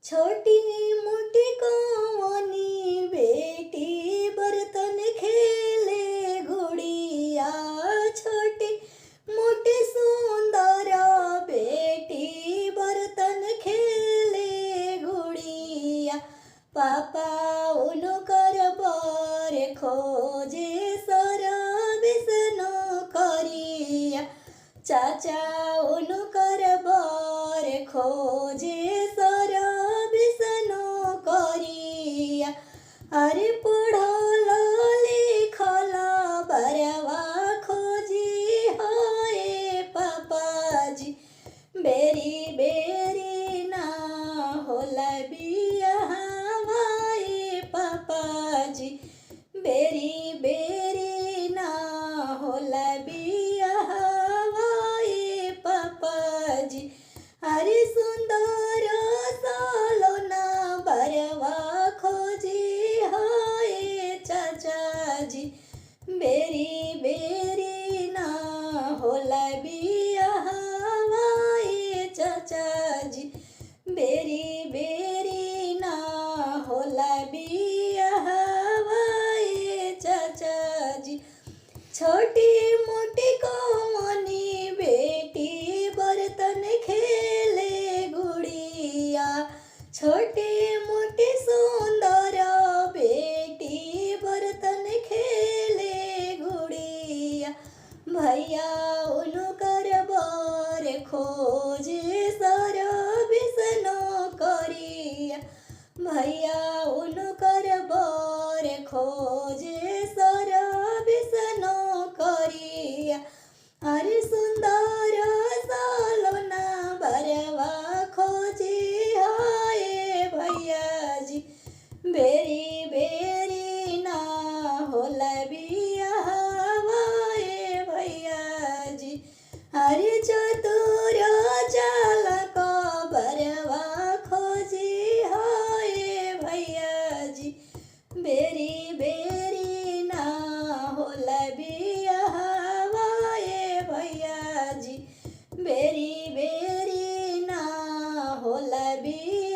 छोटी मोटी कौनी बेटी बर्तन खेले गुड़िया। छोटी मोटी सुंदर बेटी बर्तन खेले गुड़िया। पापा उनकर बर खोजे सर्विस नौकरिया। चाचा उनकर बर खोजे सर्विस नौकरिया। अरे पढ़ल लिखल बरवा खोजी होए पापाजी। बेरी बेरी ना होला बियाहवा ए पापाजी। बेरी बेरी ना होला बियाहवा ए पापाजी। अरे सुंदर सालोना बरवा खोजी होए चाचाजी। बेरी बेरी ना होला बियाहवा ए चाचाजी। बेरी बेरी ना होला बियाहवा ए चाचाजी। छोटी मोटी कौनी बेटी बर्तन खेले गुड़िया। छोटी मोटी सुंदर बेटी बर्तन खेले गुड़िया। भैया उनकर बर खोजे सर्विस नौकरिया। भैया उनकर बर खोजे सर्विस नौकरिया। अरे सुंदर सालोना बरवा खोजी हाय भैया जी। बेरी बेरी ना होला बियाहवा ए भैया जी। अरे चतुर चालक बरवा खोजी हाय भैया जी। बेरी बेरी ना होला बियाहवा ए भैया जी। बेरी बेरी ना होला बिया।